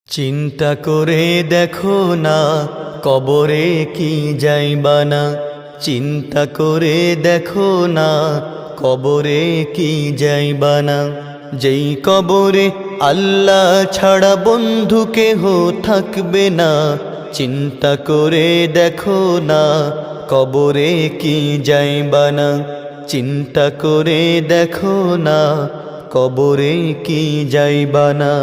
চিন্তা করে দেখো না কবরে কি যাইবা না। চিন্তা করে দেখো না কবরে কি যাইবা না। যেই কবরে আল্লাহ ছাড়া বন্ধু কেহ থাকবে না। চিন্তা করে দেখো না কবরে কি যাইবা না। চিন্তা করে দেখো না কবরে কি যাইবা না।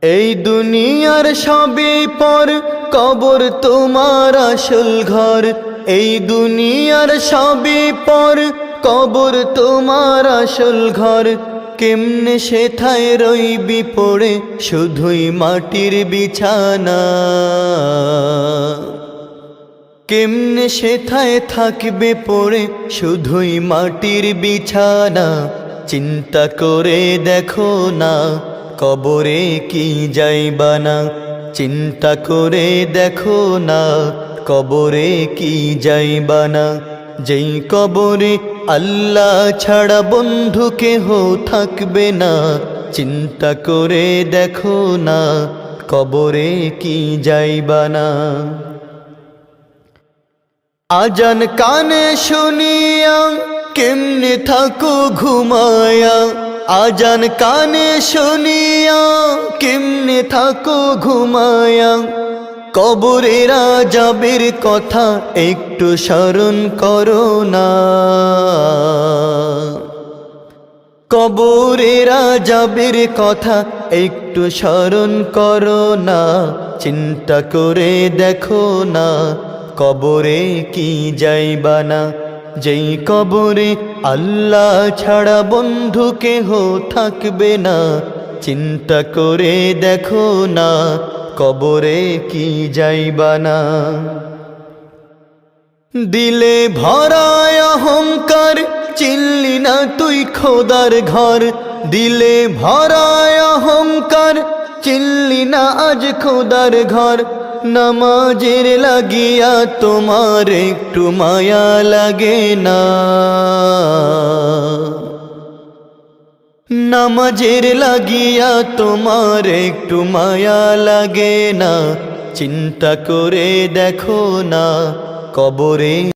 এই দুনিয়ার সবই পর, কবর তোমার আসল ঘর। এই দুনিয়ার সবই পর, কবর তোমার আসল ঘর। কেমনে সেথায় রইবি পড়ে শুধুই মাটির বিছানা। কেমনে সেথায় থাকবে পড়ে শুধুই মাটির বিছানা। চিন্তা করে দেখো না কবরে কি যাইবা না। চিন্তা করে দেখো না কবরে কি যাইবা না। যেই কবরে আল্লাহ ছাড়া বন্ধু কেহ থাকবে না। চিন্তা করে দেখো না কবরে কি যাইবা না। আজান কানে শুনিয়া কেমনে থাকো ঘুমায়া। আজান কানে শুনিয়া কেমনে থাকো ঘুমায়া। কবরের আযাবের কথা একটু স্মরণ করো না। কবরের আযাবের কথা একটু স্মরণ করো না। চিন্তা করে দেখো না কবরে কি যাইবা না। যেই কবরে আল্লাহ ছাড়া বন্ধু কেহ থাকবে না। চিন্তা করে দেখো না কবরে কি যাইবা না। দিলে ভরায় অহংকার চিনলি না তুই খোদার ঘর। দিলে ভরায় অহংকার চিনলি না আজ খোদার ঘর। নামাজের লাগিয়া তোমার একটু মায়া লাগে না। নামাজের লাগিয়া তোমার একটু মায়া লাগে না। চিন্তা করে দেখো না কবরে